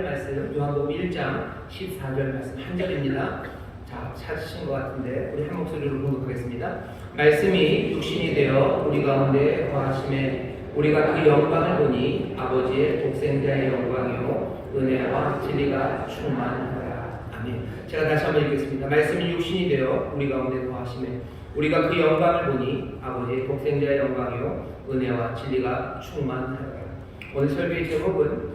말씀 요한복음 1장 14절 말씀 한 절입니다. 자, 찾으신 것 같은데 우리 한 목소리로 공독하겠습니다. 말씀이 육신이 되어 우리 가운데 거하심에 우리가 그 영광을 보니 아버지의 독생자의 영광이요 은혜와 진리가 충만하라. 아멘. 제가 다시 한번 읽겠습니다. 말씀이 육신이 되어 우리 가운데 거하심에 우리가 그 영광을 보니 아버지의 독생자의 영광이요 은혜와 진리가 충만하라. 오늘 설교의 제목은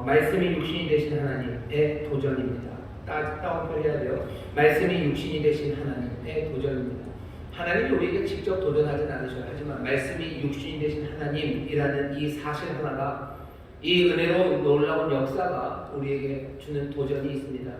말씀이 육신이 되신 하나님의 도전입니다. 따옴표 해야 돼요. 말씀이 육신이 되신 하나님의 도전입니다. 하나님이 우리에게 직접 도전하진 않으셔요. 하지만 말씀이 육신이 되신 하나님이라는 이 사실 하나가, 이 은혜로 놀라운 역사가 우리에게 주는 도전이 있습니다.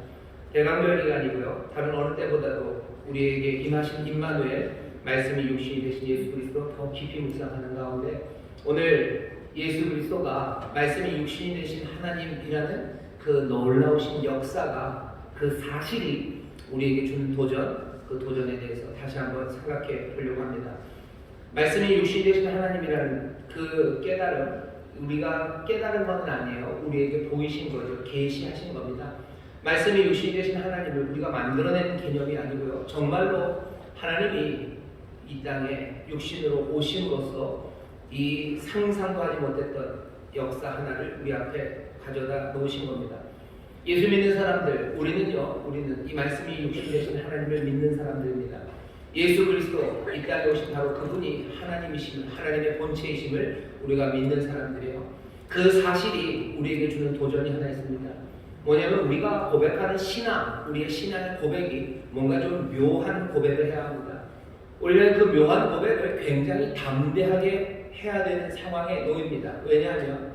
대강절 기간이고요. 다른 어느 때보다도 우리에게 임하신 임마누엘, 말씀이 육신이 되신 예수 그리스도 더 깊이 묵상하는 가운데 오늘 예수 그리스도가 말씀이 육신이 되신 하나님이라는 그 놀라우신 역사가, 그 사실이 우리에게 주는 도전, 그 도전에 대해서 다시 한번 생각해 보려고 합니다. 말씀이 육신이 되신 하나님이라는 그 깨달음, 우리가 깨달은 건 아니에요. 우리에게 보이신 거죠. 계시하신 겁니다. 말씀이 육신이 되신 하나님을 우리가 만들어낸 개념이 아니고요. 정말로 하나님이 이 땅에 육신으로 오심으로써 이 상상도 하지 못했던 역사 하나를 우리 앞에 가져다 놓으신 겁니다. 예수 믿는 사람들, 우리는 이 말씀이 육신 되신 하나님을 믿는 사람들입니다. 예수 그리스도 이 땅에 오신 바로 그분이 하나님이심을, 하나님의 본체이심을 우리가 믿는 사람들이에요. 그 사실이 우리에게 주는 도전이 하나 있습니다. 뭐냐면 우리가 고백하는 신앙, 우리의 신앙의 고백이 뭔가 좀 묘한 고백을 해야 합니다. 우리는 그 묘한 고백을 굉장히 담대하게 해야 되는 상황에 놓입니다. 왜냐하면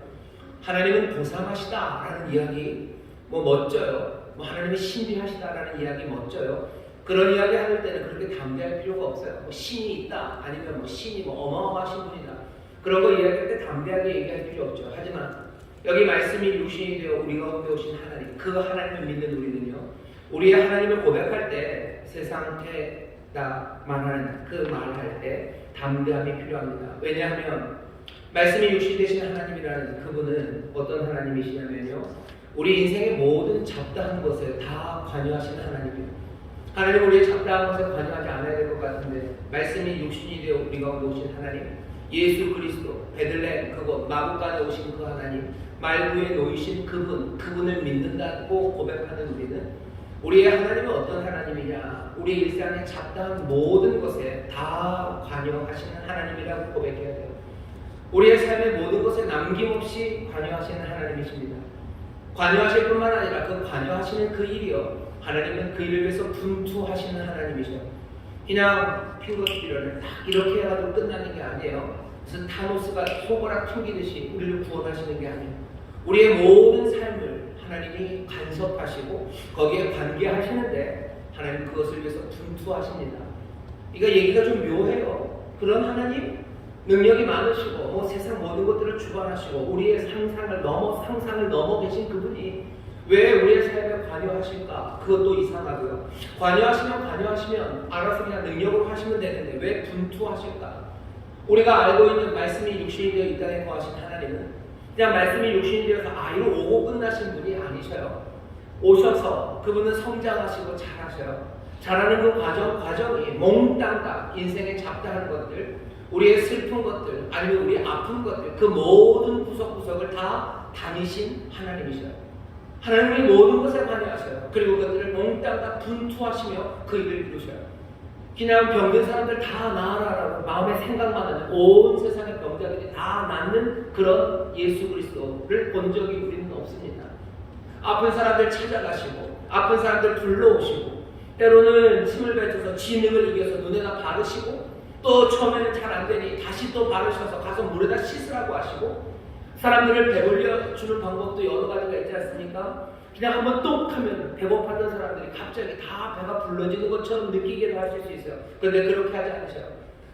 하나님은 고상하시다라는 이야기 멋져요. 하나님이 신비하시다라는 이야기 멋져요. 그런 이야기 할 때는 그렇게 담대할 필요가 없어요. 신이 있다, 아니면 신이 어마어마하신 분이다, 그런 거 이야기할 때 담대하게 얘기할 필요 없죠. 하지만 여기 말씀이 육신이 되어 우리 가운데 오신 하나님, 그 하나님을 믿는 우리는요, 우리의 하나님을 고백할 때 세상에다 말하는 그 말을 할 때 담대함이 필요합니다. 왜냐하면 말씀이 육신이 되신 하나님이라는 그분은 어떤 하나님이시냐면요, 우리 인생의 모든 잡다한 것에 다 관여하시는 하나님이에요. 하나님 우리의 잡다한 것에 관여하지 않아야 될 것 같은데 말씀이 육신이 되어 우리 가운데 오신 하나님, 예수 그리스도, 베들레헴 그곳 마구간에 오신 그 하나님, 말구에 놓이신 그분을 믿는다고 고백하는 우리는 우리의 하나님은 어떤 하나님이냐, 우리 일상의 잡다한 모든 것에 다 관여하시는 하나님이라고 고백해야 돼요. 우리의 삶의 모든 것에 남김없이 관여하시는 하나님이십니다. 관여하실 뿐만 아니라 그 관여하시는 그 일이요, 하나님은 그 일을 위해서 분투하시는 하나님이셔요. 그냥 핑거스피러를 딱 이렇게 해가지고 끝나는 게 아니에요. 무슨 타노스가 소보락 튕기듯이 우리를 구원하시는 게 아니에요. 우리의 모든 삶을 하나님이 간섭하시고 거기에 관계하시는데 하나님 그것을 위해서 분투하십니다. 그러니까 얘기가 좀 묘해요. 그런 하나님, 능력이 많으시고 세상 모든 것들을 주관하시고 우리의 상상을 넘어 계신 그분이 왜 우리의 삶에 관여하실까? 그것도 이상하고요. 관여하시면 알아서 그냥 능력으로 하시면 되는데 왜 분투하실까? 우리가 알고 있는 말씀이 육신이 되어 이 땅에 거하신 하나님은 그냥 말씀이 육신이 되어서 아이로 오고 끝나신 분이 아니셔요. 오셔서 그분은 성장하시고 자라셔요. 자라는 그 과정이 몽땅 다 인생의 잡다한 것들, 우리의 슬픈 것들, 아니면 우리의 아픈 것들, 그 모든 구석구석을 다 다니신 하나님이셔요. 하나님이 모든 것에 관여하셔요. 그리고 그것들을 몽땅 다 분투하시며 그 일을 이루셔요. 그냥 병든 사람들 다 나아라라고 마음에 생각만 하는 온 세상의 병자들이 다 낫는 그런 예수 그리스도를 본 적이 우리는 없습니다. 아픈 사람들 찾아가시고 아픈 사람들 불러오시고 때로는 침을 뱉어서 지능을 이겨서 눈에다 바르시고 또 처음에는 잘 안 되니 다시 또 바르셔서 가서 물에다 씻으라고 하시고 사람들을 배불려 주는 방법도 여러 가지가 있지 않습니까? 그냥 한번 똑 하면 배고팠던 사람들이 갑자기 다 배가 불러지는 것처럼 느끼게도 하실 수 있어요. 그런데 그렇게 하지 않으셔요.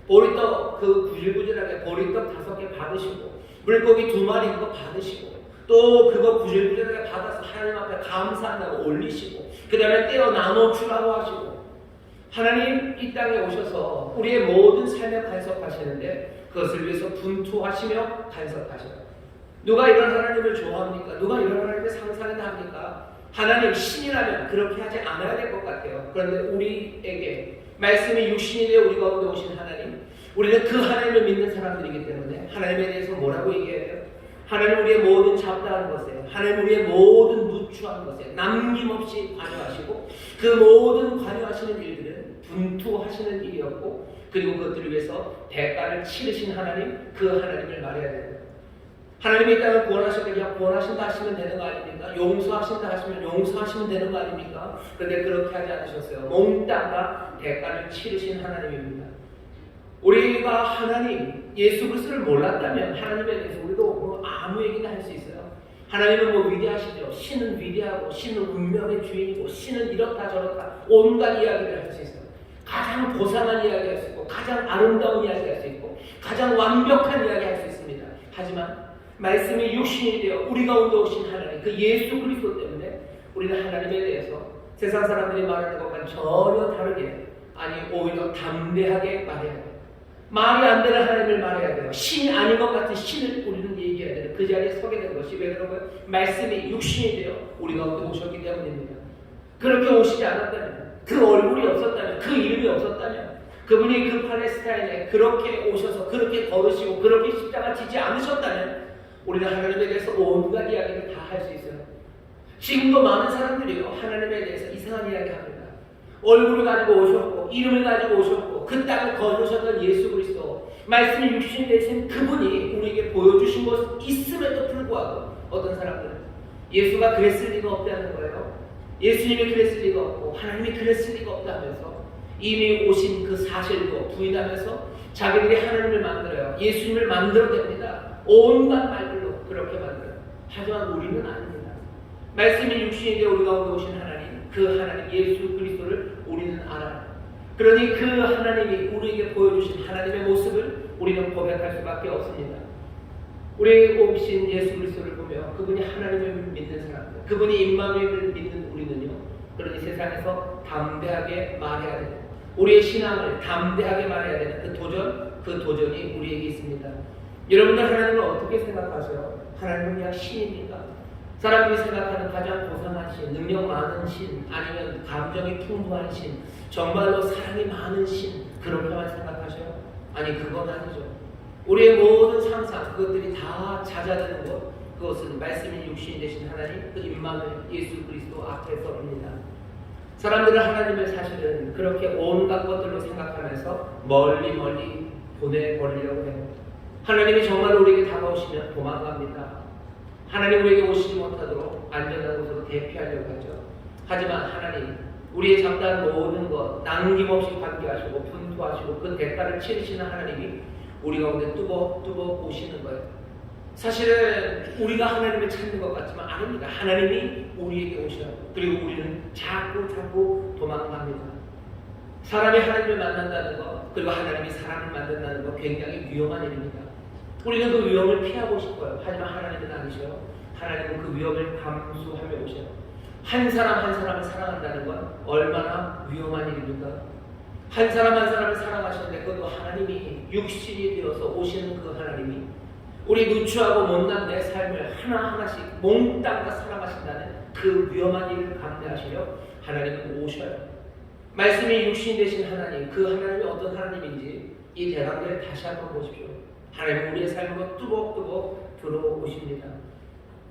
보리떡 그 구질구질하게 보리떡 5개 받으시고 물고기 2마리 그거 받으시고 또 그거 구질구질하게 받아서 하나님 앞에 감사한다고 올리시고 그 다음에 떼어 나눠주라고 하시고 하나님 이 땅에 오셔서 우리의 모든 삶에 간섭하시는데 그것을 위해서 분투하시며 간섭하셔요. 누가 이런 하나님을 좋아합니까? 누가 이런 하나님을 상상이나 합니까? 하나님 신이라면 그렇게 하지 않아야 될 것 같아요. 그런데 우리에게 말씀이 육신이 되어 우리 가운데 오신 하나님, 우리는 그 하나님을 믿는 사람들이기 때문에 하나님에 대해서 뭐라고 얘기해야 돼요? 하나님 우리의 모든 잡다한 것에, 하나님 우리의 모든 누추한 것에 남김없이 관여하시고 그 모든 관여하시는 일들은 분투하시는 일이었고, 그리고 그것들을 위해서 대가를 치르신 하나님, 그 하나님을 말해야 돼요. 하나님이 이 땅을 구원하실 때 그냥 구원하신다 하시면 되는 거 아닙니까? 용서하신다 하시면 용서하시면 되는 거 아닙니까? 그런데 그렇게 하지 않으셨어요. 몽땅 다 대가를 치르신 하나님입니다. 우리가 하나님 예수 그리스도를 몰랐다면 하나님에 대해서 우리도 뭐 아무 얘기나 할 수 있어요. 하나님은 뭐 위대하시죠. 신은 위대하고 신은 운명의 주인이고 신은 이렇다 저렇다 온갖 이야기를 할 수 있어요. 가장 고상한 이야기 할 수 있고 가장 아름다운 이야기 할 수 있고 가장 완벽한 이야기 할 수 있습니다. 하지만 말씀이 육신이 되어 우리 가운데 오신 하나님, 그 예수 그리스도 때문에 우리는 하나님에 대해서 세상 사람들이 말하는 것과는 전혀 다르게, 아니 오히려 담대하게 말해야 돼요. 말이 안 되는 하나님을 말해야 돼요. 신이 아닌 것 같은 신을 우리는 얘기해야 돼요. 그 자리에 서게 된 것이 왜 그런 거예요? 말씀이 육신이 되어 우리 가운데 오셨기 때문입니다. 그렇게 오시지 않았다면, 그 얼굴이 없었다면, 그 이름이 없었다면, 그분이 그 팔레스타인에 그렇게 오셔서 그렇게 걸으시고 그렇게 십자가 지지 않으셨다면 우리는 하나님에 대해서 온갖 이야기를 다 할 수 있어요. 지금도 많은 사람들이요, 하나님에 대해서 이상한 이야기 합니다. 얼굴을 가지고 오셨고 이름을 가지고 오셨고 그 땅을 거두셨던 예수 그리스도, 말씀이 육신이 되신 그분이 우리에게 보여주신 것이 있음에도 불구하고 어떤 사람들은 예수가 그랬을 리가 없다는 거예요. 예수님이 그랬을 리가 없고 하나님이 그랬을 리가 없다면서 이미 오신 그 사실도 부인하면서 자기들이 하나님을 만들어요. 예수님을 만들어냅니다. 온갖 말들로 그렇게 만들어요. 하지만 우리는 아닙니다. 말씀이 육신이 되어 우리 가운데 오신 하나님, 그 하나님 예수 그리스도를 우리는 알아요. 그러니 그 하나님이 우리에게 보여주신 하나님의 모습을 우리는 고백할 수밖에 없습니다. 우리 오신 예수 그리스도를 보며 그분이 하나님을 믿는 사람들, 그분이 임마누엘을 믿는 우리는요, 그러니 세상에서 담대하게 말해야 되는, 우리의 신앙을 담대하게 말해야 되는 그 도전이 우리에게 있습니다. 여러분들 하나님을 어떻게 생각하세요? 하나님은 그냥 신입니까? 사람들이 생각하는 가장 고상한 신, 능력 많은 신, 아니면 감정이 풍부한 신, 정말로 사랑이 많은 신, 그렇게만 생각하셔요? 아니, 그건 아니죠. 우리의 모든 상상, 그것들이 다 잦아드는 것, 그것은 말씀이 육신이 되신 하나님, 그 임마누엘 예수 그리스도 앞에서입니다. 사람들은 하나님을 사실은 그렇게 온갖 것들로 생각하면서 멀리 보내버리려고 해요. 하나님이 정말로 우리에게 다가오시면 도망갑니다. 하나님 우리에게 오시지 못하도록 안전한 곳으로 대피하려고 하죠. 하지만 하나님, 우리의 잡다한 모든 것 남김없이 관계하시고 분투하시고 그 대가를 치르시는 하나님이 우리 가운데 뚜벅뚜벅 오시는 거예요. 사실은 우리가 하나님을 찾는 것 같지만 아닙니다. 하나님이 우리에게 오셔요. 그리고 우리는 자꾸 도망갑니다. 사람이 하나님을 만난다는 것, 그리고 하나님이 사람을 만든다는 것, 굉장히 위험한 일입니다. 우리는 그 위험을 피하고 싶어요. 하지만 하나님은 아니셔요. 하나님은 그 위험을 감수하며 오셔요. 한 사람을 사랑한다는 건 얼마나 위험한 일입니까? 한 사람을 사랑하시는데 그것도 하나님이 육신이 되어서 오시는 그 하나님이 우리 누추하고 못난 내 삶을 하나하나씩 몽땅 다 사랑하신다는 그 위험한 일을 감내하시려 하나님은 오셔요. 말씀이 육신이 되신 하나님, 그 하나님이 어떤 하나님인지 이 대강들을 다시 한번 보십시오. 하나님은 우리의 삶으로 뚜벅뚜벅 들어오십니다.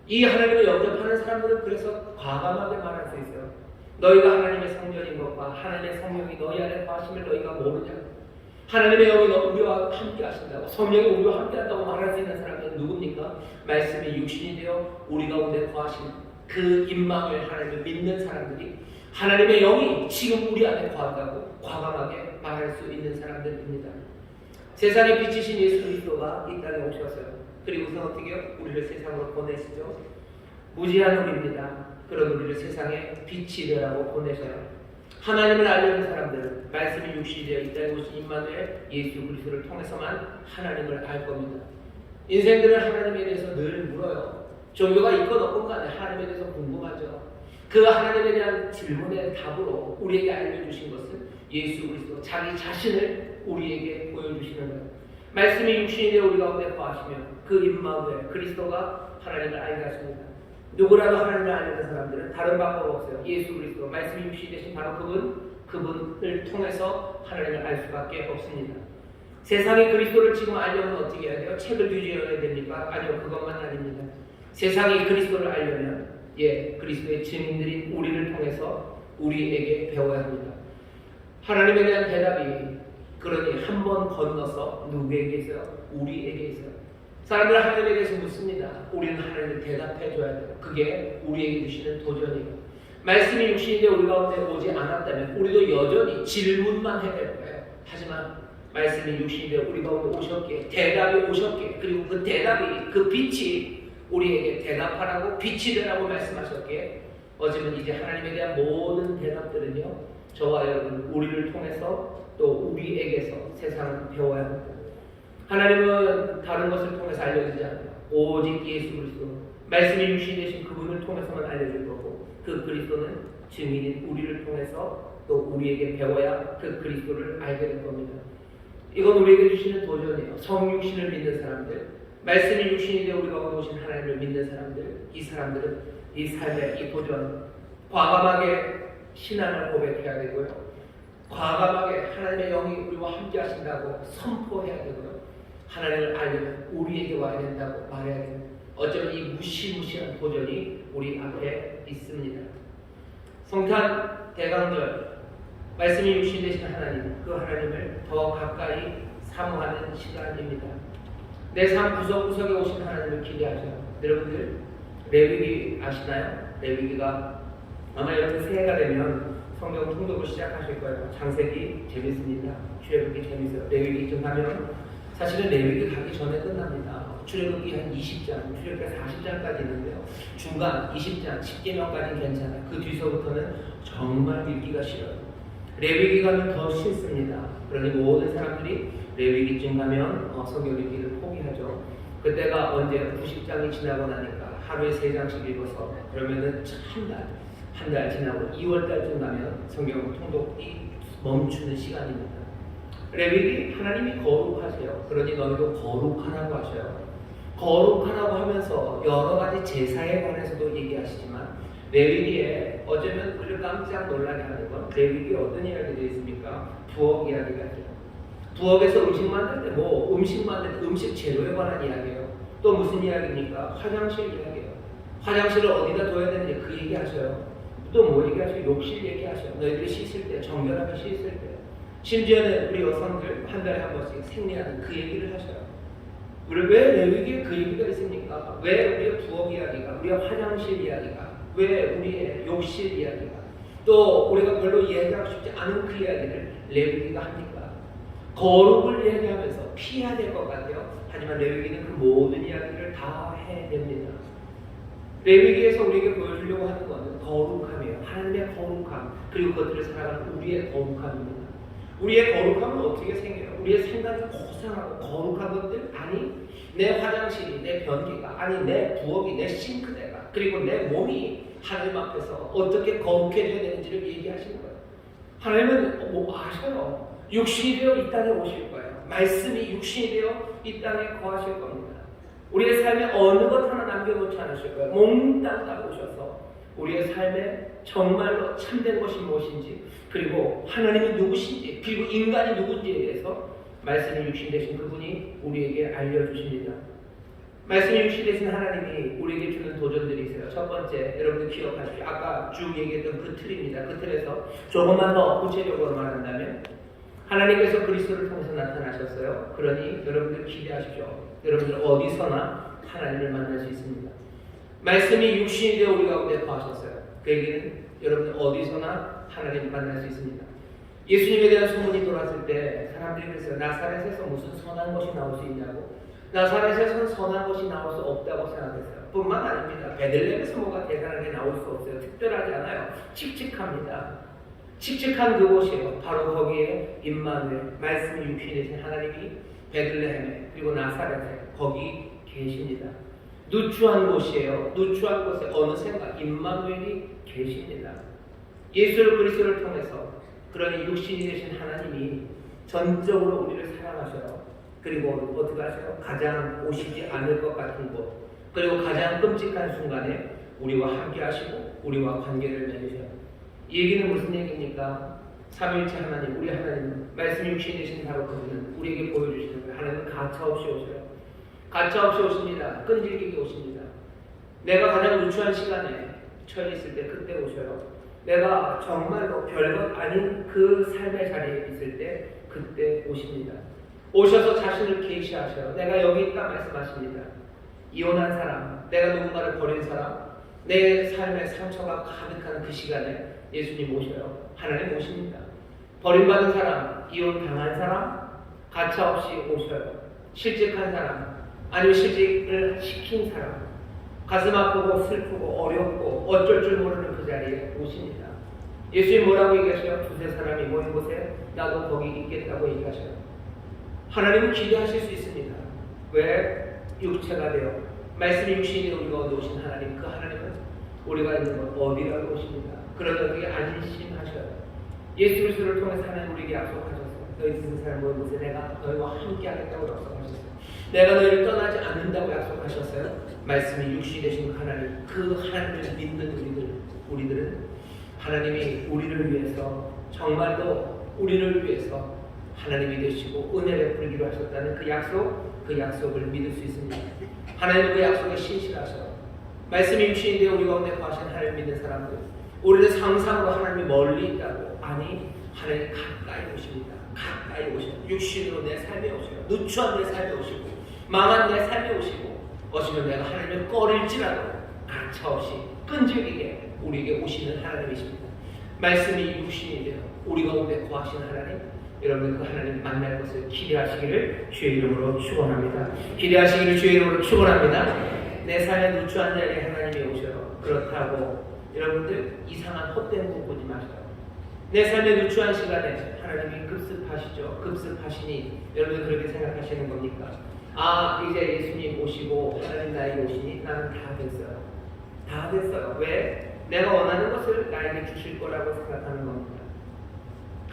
이 하나님을 영접하는 사람들은 그래서 과감하게 말할 수 있어요. 너희가 하나님의 성전인 것과 하나님의 성령이 너희 안에 거하심을 너희가 모르냐? 하나님의 영이 우리와 함께 하신다고, 성령이 우리와 함께 한다고 말할 수 있는 사람은 누굽니까? 말씀이 육신이 되어 우리 가운데 거하신 그 임마누엘 하나님을 믿는 사람들이 하나님의 영이 지금 우리 안에 거한다고 과감하게 말할 수 있는 사람들입니다. 세상의 빛이신 예수 그리스도가 이 땅에 오셨어요. 그리고서 어떻게 해요? 우리를 세상으로 보내시죠. 무지한 우리입니다. 그런 우리를 세상에 빛이 되라고 보내셔요. 하나님을 알려는 사람들, 말씀이 육신이 되어 이 땅에 오신 임마누엘 예수 그리스도를 통해서만 하나님을 알 겁니다. 인생들은 하나님에 대해서 늘 물어요. 종교가 있건 없건 간에 하나님에 대해서 궁금하죠. 그 하나님에 대한 질문의 답으로 우리에게 알려주신 것은 예수 그리스도, 자기 자신을 우리에게 보여주시는 거예요. 말씀이 육신이 되어 우리 가운데 거하시며 그 임마누엘 그리스도가 하나님을 알게 하십니다. 누구라도 하나님을 알려는 사람들은 다른 방법 없어요. 예수 그리스도 말씀이 육신이 되신 바로 그분을 통해서 하나님을 알 수밖에 없습니다. 세상이 그리스도를 지금 알려면 어떻게 해야 돼요? 책을 뒤져야 됩니까? 아니요, 그것만 아닙니다. 세상이 그리스도를 알려면 그리스도의 증인들인 우리를 통해서 우리에게 배워야 합니다. 하나님에 대한 대답이 그러니 한 번 건너서 누구에게 있어요? 우리에게 있어요. 사람들은 하나님에 대해서 묻습니다. 우리는 하나님을 대답해 줘야 돼요. 그게 우리에게 주시는 도전이에요. 말씀이 육신이 되어 우리 가운데 오지 않았다면 우리도 여전히 질문만 해야 될 거예요. 하지만 말씀이 육신이 되어 우리 가운데 오셨기에 대답이 오셨기에 그리고 그 대답이 그 빛이 우리에게 대답하라고 빛이 되라고 말씀하셨기에 어쩌면 이제 하나님에 대한 모든 대답들은요 저와 여러분 우리를 통해서 또 우리에게서 세상을 배워야 합니다. 하나님은 다른 것을 통해서 알려주지 않아요. 오직 예수 그리스도 말씀이 육신이 되신 그분을 통해서만 알려줄 거고 그 그리스도는 증인인 우리를 통해서 또 우리에게 배워야 그 그리스도를 알게 될 겁니다. 이건 우리에게 주시는 도전이에요. 성육신을 믿는 사람들, 말씀이 육신이 되어 우리 가운데 오신 하나님을 믿는 사람들, 이 사람들은 이 삶의 이 도전 과감하게 신앙을 고백해야 되고요. 과감하게 하나님의 영이 우리와 함께 하신다고 선포해야 되고요. 하나님을 알려면 우리에게 와야 된다고 말해야 됩니다. 어쩌면 이 무시무시한 도전이 우리 앞에 있습니다. 성탄 대강절 말씀이 육신 되신 하나님, 그 하나님을 더 가까이 사모하는 시간입니다. 내 삶 구석구석에 오신 하나님을 기대하셔요. 여러분들 레위기 아시나요? 레위기가 아마 여러분 새해가 되면 성경 통독을 시작하실 거예요. 창세기 재밌습니다. 출애굽기 재밌어요. 레위기 좀 가면 사실은 레위기 가기 전에 끝납니다. 출애굽기 한 20장, 출애굽기 40장까지 있는데요. 중간 20장, 10계명까지는 괜찮아요. 그 뒤서부터는 정말 읽기가 싫어요. 레위기 가면 더 싫습니다. 그러니 모든 사람들이 레위기쯤 가면 성경 읽기를 포기하죠. 그때가 언제 90장이 지나고 나니까 하루에 3장씩 읽어서 그러면은 한 달 지나고 2월달쯤 가면 성경 통독이 멈추는 시간입니다. 레위기 하나님이 거룩하세요. 그러니 너희도 거룩하라고 하셔요. 거룩하라고 하면서 여러 가지 제사에 관해서도 얘기하시지만 레위기에 어쩌면 우리를 깜짝 놀라게 하는 건 레위기에 어떤 이야기들이 있습니까? 부엌 이야기가 있어요. 부엌에서 음식 만들 때 음식 만들 때 음식 재료에 관한 이야기예요. 또 무슨 이야기입니까? 화장실 이야기예요. 화장실을 어디다 둬야 되는지 그 얘기 하셔요. 또 뭐 얘기하셔요? 욕실 얘기하셔요. 너희들이 씻을 때 정결하게 씻을 때 심지어는 우리 여성들 한 달에 한 번씩 생리하는 그 얘기를 하셔요. 우리 왜 레위기에 그 얘기가 있습니까? 왜 우리의 부엌 이야기가, 우리의 화장실 이야기가, 왜 우리의 욕실 이야기가, 또 우리가 별로 이해하기 쉽지 않은 그 이야기를 레위기가 합니까? 거룩을 얘기하면서 피해야 될 것 같아요. 하지만 레위기는 그 모든 이야기를 다 해냅니다. 레위기에서 우리에게 보여주려고 하는 것은 거룩함이에요. 하나님의 거룩함, 그리고 그것들을 살아가는 우리의 거룩함입니다. 우리의 거룩함은 어떻게 생겨요? 우리의 생각이 고상하고 거룩한 것들, 아니 내 화장실이, 내 변기가, 아니 내 부엌이, 내 싱크대가, 그리고 내 몸이 하나님 앞에서 어떻게 거룩해져야 되는지를 얘기하시는 거예요. 하나님은 아셔요. 육신이 되어 이 땅에 오실 거예요. 말씀이 육신이 되어 이 땅에 거하실 겁니다. 우리의 삶에 어느 것 하나 남겨놓지 않으실 거예요. 몽땅 다 오셔서 우리의 삶에 정말로 참된 것이 무엇인지, 그리고 하나님이 누구신지, 그리고 인간이 누군지에 대해서 말씀이 육신 되신 그분이 우리에게 알려주십니다. 말씀이 육신 되신 하나님이 우리에게 주는 도전들이 있어요. 첫 번째, 여러분들 기억하십시오. 아까 쭉 얘기했던 그 틀입니다. 그 틀에서 조금만 더 구체적으로 말한다면 하나님께서 그리스도를 통해서 나타나셨어요. 그러니 여러분들 기대하십시오. 여러분들 어디서나 하나님을 만날 수 있습니다. 말씀이 육신이 되어 우리 가운데 거하셨어요. 그 얘기는 여러분들 어디서나 하나님을 만날 수 있습니다. 예수님에 대한 소문이 돌았을 때 사람들이 그랬어요. 나사렛에서 무슨 선한 것이 나올 수 있냐고. 나사렛에서는 선한 것이 나올 수 없다고 생각했어요. 뿐만 아닙니다. 베들레헴에서 뭐가 대단한 게 나올 수 없어요. 특별하지 않아요. 칙칙합니다. 칙칙한 그곳이에요. 바로 거기에 임마누엘, 말씀이 육신이 되신 하나님이 베들레헴에 그리고 나사렛에 거기 계십니다. 누추한 곳이에요. 누추한 곳에 어느샌가 임마누엘이 계십니다. 예수 그리스도를 통해서 그러니 육신이 되신 하나님이 전적으로 우리를 사랑하셔요. 그리고 어떻게 하세요? 가장 오시지 않을 것 같은 곳, 그리고 가장 끔찍한 순간에 우리와 함께 하시고 우리와 관계를 맺으셔요. 이 얘기는 무슨 얘기입니까? 삼위일체 하나님, 우리 하나님, 말씀 육신이 되신 바로 그분은 우리에게 보여주시는 거예요. 하나님은 가차없이 오셔요. 가차없이 오십니다. 끈질기게 오십니다. 내가 가장 누추한 시간에 처해 있을 때 그때 오셔요. 내가 정말로 별것 아닌 그 삶의 자리에 있을 때 그때 오십니다. 오셔서 자신을 계시하셔요. 내가 여기 있다 말씀하십니다. 이혼한 사람, 내가 누군가를 버린 사람, 내 삶의 상처가 가득한 그 시간에 예수님 오셔요. 하나님 오십니다. 버림받은 사람, 이혼당한 사람, 가차없이 오셔요. 실직한 사람, 아니면 실직을 시킨 사람, 가슴 아프고 슬프고 어렵고 어쩔 줄 모르는 그 자리에 오십니다. 예수님 뭐라고 얘기하셔요? 두세 사람이 모인 곳에 나도 거기 있겠다고 얘기하셔요. 하나님은 기대하실 수 있습니다. 왜? 육체가 되어 말씀이 육신이 우리 가운데 오신 하나님, 그 하나님은 우리가 있는 곳 어디라도 오십니다. 그러다 그게 안심하셔요. 예수 그리스도를 통해서 하나님 우리에게 약속하셨어요. 너희 두세 사람 모인 곳에 내가 너희와 함께 하겠다고 약속하셨어요. 내가 너희를 떠나지 않는다고 약속하셨어요. 말씀이 육신이 되신 하나님, 그 하나님을 믿는 우리들은 하나님이 우리를 위해서 정말로 우리를 위해서 하나님이 되시고 은혜 베풀기로 하셨다는 그 약속을 믿을 수 있습니다. 하나님은 그 약속에 신실하셔요. 말씀이 육신이 되어 우리 가운데 거하신 하나님을 믿는 사람들, 우리는 상상으로 하나님이 멀리 있다고, 아니 하나님이 가까이 오십니다. 가까이 오셔요. 육신으로 내 삶에 오셔요. 누추한 내 삶에 오시고 망한 내 삶에 오시면 내가 하나님을 꺼릴지라도 가차없이 끈질기게 우리에게 오시는 하나님이십니다. 말씀이 육신이 되어 우리 가운데 거하신 하나님, 여러분 그 하나님 만날 것을 기대하시기를 주의 이름으로 축원합니다. 기대하시기를 주의 이름으로 축원합니다. 내 삶에 누추한 자리에 하나님이 오셔요. 그렇다고 여러분들 이상한 헛된 꿈 꾸지 마세요. 내 삶의 누추한 시간에 하나님이 급습하시죠. 급습하시니 여러분 그렇게 생각하시는 겁니까? 아, 이제 예수님 오시고 하나님 나에게 오시니 나는 다 됐어요. 다 됐어요. 왜? 내가 원하는 것을 나에게 주실 거라고 생각하는 겁니다.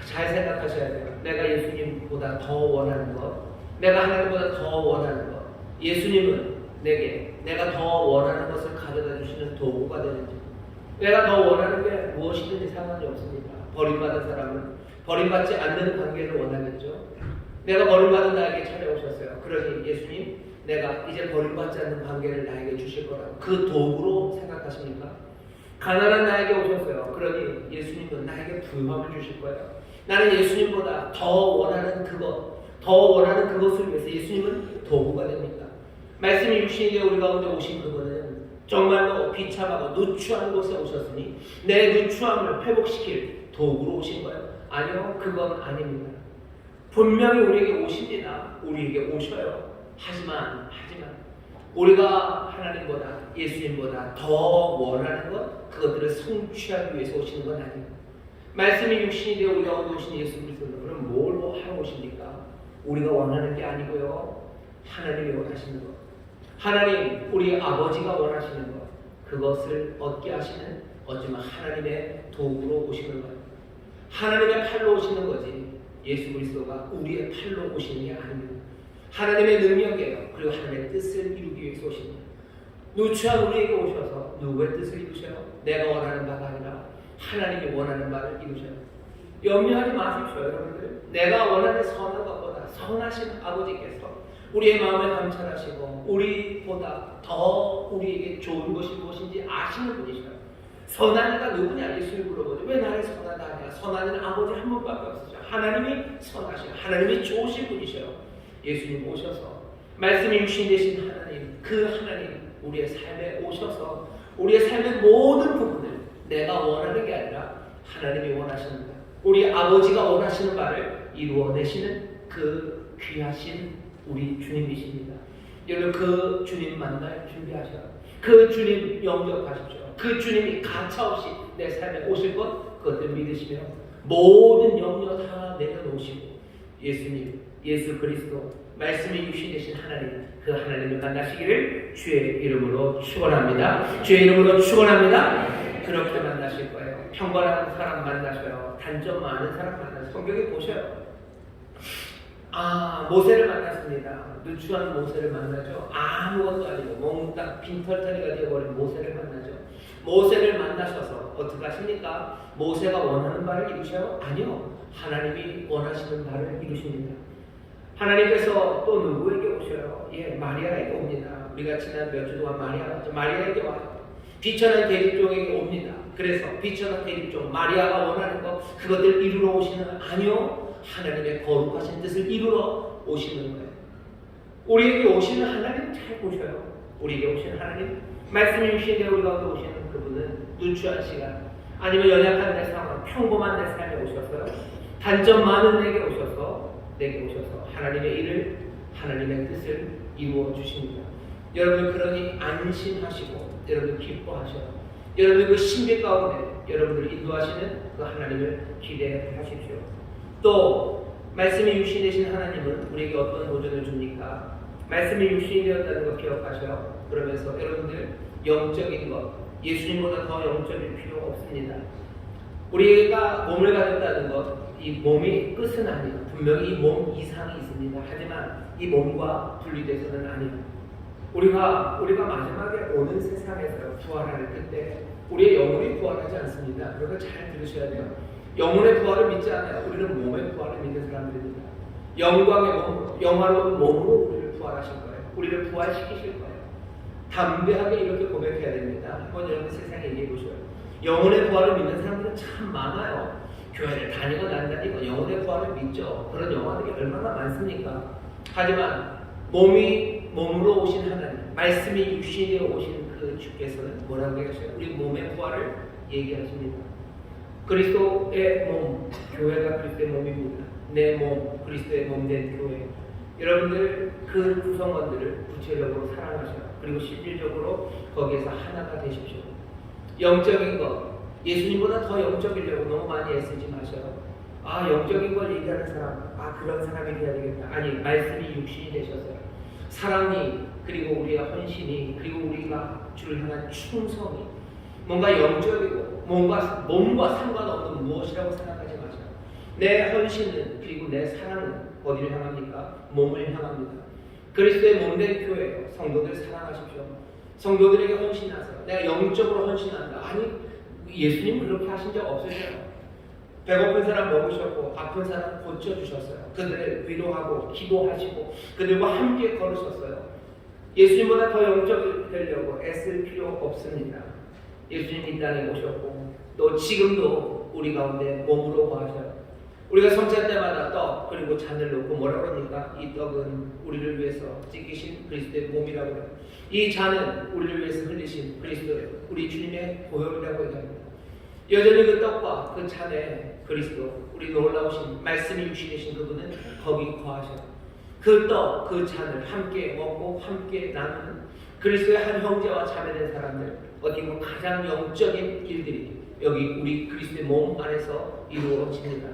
잘 생각하셔야 돼요. 내가 예수님보다 더 원하는 것, 내가 하나님보다 더 원하는 것, 예수님은 내가 더 원하는 것을 가져다 주시는 도구가 되는지, 내가 더 원하는 게 무엇이든지 상관이 없습니다. 버림받은 사람은 버림받지 않는 관계를 원하겠죠. 내가 버림받은 나에게 찾아오셨어요. 그러니 예수님, 내가 이제 버림받지 않는 관계를 나에게 주실 거라고 그 도구로 생각하십니까? 가난한 나에게 오셨어요. 그러니 예수님은 나에게 부유함을 주실 거예요. 나는 예수님보다 더 원하는 그것을 위해서 예수님은 도구가 됩니다. 말씀이 육신이 되어 우리 가운데 오신 그분은 정말로 비참하고 누추한 곳에 오셨으니 내 누추함을 회복시킬 도구로 오신 거예요. 아니요, 그건 아닙니다. 분명히 우리에게 오십니다. 우리에게 오셔요. 하지만 우리가 하나님보다 예수님보다 더 원하는 것, 그것들을 성취하기 위해서 오시는 건 아니에요. 말씀이 육신이 되어 우리 가운데 오신 예수 그리스도는 그럼 뭘 하고 오십니까? 우리가 원하는 게 아니고요, 하나님이 원하시는 것, 하나님 우리 아버지가 원하시는 것, 그것을 얻게 하시는 어쩌면 하나님의 도구로 오시는 거예요. 하나님의 팔로 오시는 거지 예수 그리스도가 우리의 팔로 오시는 게 아닙니다. 하나님의 능력이에요. 그리고 하나님의 뜻을 이루기 위해서 오십니다. 누추한 우리에게 오셔서 누구의 뜻을 이루셔요? 내가 원하는 바가 아니라 하나님이 원하는 바를 이루셔요. 염려하지 마십시오, 여러분들. 내가 원하는 선한 것보다 선하신 아버지께서 우리의 마음에 감찰하시고 우리보다 더 우리에게 좋은 것이 무엇인지 아시는 분이셔요. 선한 이가 누구냐? 예수님 물어보죠. 왜 나를 선하다 하냐? 선한 이는 아버지 한 분밖에 없으셔. 하나님이 선하시고 하나님이 좋으신 분이셔요. 예수님 오셔서 말씀이 육신 되신 하나님, 그 하나님 우리의 삶에 오셔서 우리의 삶의 모든 부분을 내가 원하는 게 아니라 하나님이 원하시는 것, 우리 아버지가 원하시는 바를 이루어내시는 그 귀하신 우리 주님이십니다. 여러분 그 주님 만날 준비하셔요. 그 주님 영접하십시오. 그 주님이 가차없이 내 삶에 오실 것, 그것들 믿으시며 모든 염려 다 내려놓으시고 예수님, 예수 그리스도 말씀이 육신 되신 하나님, 그 하나님을 만나시기를 주의 이름으로 축원합니다. 주의 이름으로 축원합니다. 그렇게 만나실 거예요. 평범한 사람 만나셔요. 단점 많은 사람 만나셔요. 성경에 보셔요. 모세를 만났습니다. 누추한 모세를 만나죠. 아무것도 아니고 몽땅 빈털터리가 되어버린 모세를 만나죠. 모세를 만나셔서 어떻게 하십니까? 모세가 원하는 바를 이루셔요? 아니요. 하나님이 원하시는 바를 이루십니다. 하나님께서 또 누구에게 오셔요? 마리아에게 옵니다. 우리가 지난 몇 주 동안 마리아에게 와요. 비천한 대립종에게 옵니다. 그래서 비천한 대립종 마리아가 원하는 것 그것들 이루러 오시는 아니요. 하나님의 거룩하신 뜻을 이루러 오시는 거예요. 우리에게 오시는 하나님 잘 보셔요. 우리에게 오시는 하나님 말씀이 주시되 우리 가운데 오시는 그분은 누추한 시간 아니면 연약한 내 상황 평범한 내 삶에 오셔서요. 단점 많은 내게 오셔서 하나님의 일을 하나님의 뜻을 이루어 주십니다. 여러분 그러니 안심하시고 여러분 기뻐하셔요. 여러분 그 신비 가운데 여러분을 인도하시는 그 하나님을 기대하십시오. 또 말씀이 육신이 되신 하나님은 우리에게 어떤 도전을 줍니까? 말씀이 육신이 되었다는 것 기억하셔요. 그러면서 여러분들 영적인 것 예수님보다 더 영적일 필요 없습니다. 우리가 몸을 가졌다는 것 이 몸이 끝은 아니에요. 분명히 이 몸 이상이 있습니다. 하지만 이 몸과 분리돼서는 아니에요. 우리가 마지막에 오는 세상에서 부활할 그때 우리의 영혼이 부활하지 않습니다. 그걸 잘 들으셔야 돼요. 영혼의 부활을 믿지 않아요. 우리는 몸의 부활을 믿는 사람들입니다. 영광의 몸, 영화로운 몸으로 우리를 부활하실 거예요. 우리를 부활시키실 거예요. 담대하게 이렇게 고백해야 됩니다. 한번 여러분 세상에 얘기해 보셔요. 영혼의 부활을 믿는 사람들은 참 많아요. 교회를 다니건 안 다니건 영혼의 부활을 믿죠. 그런 영화들이 얼마나 많습니까? 하지만 몸으로 오신 하나님, 말씀이 육신에 오신 그 주께서는 뭐라고 얘기하셔요? 우리 몸의 부활을 얘기하십니다. 그리스도의 몸, 교회가 그리스도의 몸입니다. 내 몸, 그리스도의 몸 된 교회. 여러분들 그 구성원들을 구체적으로 사랑하셔요. 그리고 실질적으로 거기에서 하나가 되십시오. 영적인 것, 예수님보다 더 영적이려고 너무 많이 애쓰지 마셔요. 영적인 걸 얘기하는 사람, 그런 사람이 돼야 되겠다. 아니, 말씀이 육신이 되셨어요. 사랑이, 그리고 우리의 헌신이, 그리고 우리가 주를 향한 충성이 뭔가 영적이고 몸과 상관없는 무엇이라고 생각하지 마세요. 내 헌신은 그리고 내 사랑은 어디를 향합니까? 몸을 향합니다. 그리스도의 몸된 교회예요. 성도들 사랑하십시오. 성도들에게 헌신하세요. 내가 영적으로 헌신한다. 아니 예수님 그렇게 하신 적 없으세요. 배고픈 사람 먹으셨고 아픈 사람 고쳐주셨어요. 그들을 위로하고 기도하시고 그들과 함께 걸으셨어요. 예수님보다 더 영적이 되려고 애쓸 필요 없습니다. 예수님 이 땅에 오셨고 또 지금도 우리 가운데 몸으로 거하셔요. 우리가 성찬 때마다 떡 그리고 잔을 놓고 뭐라 그럽니까? 이 떡은 우리를 위해서 찢기신 그리스도의 몸이라고 해요. 이 잔은 우리를 위해서 흘리신 그리스도의 우리 주님의 보혈이라고 얘기합니다. 여전히 그 떡과 그 잔에 그리스도 우리 놀라우신 말씀이 육신이신 그분은 거기 거하셔요. 그 떡, 그 잔을 함께 먹고 함께 나누는 그리스도의 한 형제와 자매된 사람들 어디 보면 가장 영적인 일들이 여기 우리 그리스도의 몸 안에서 이루어집니다.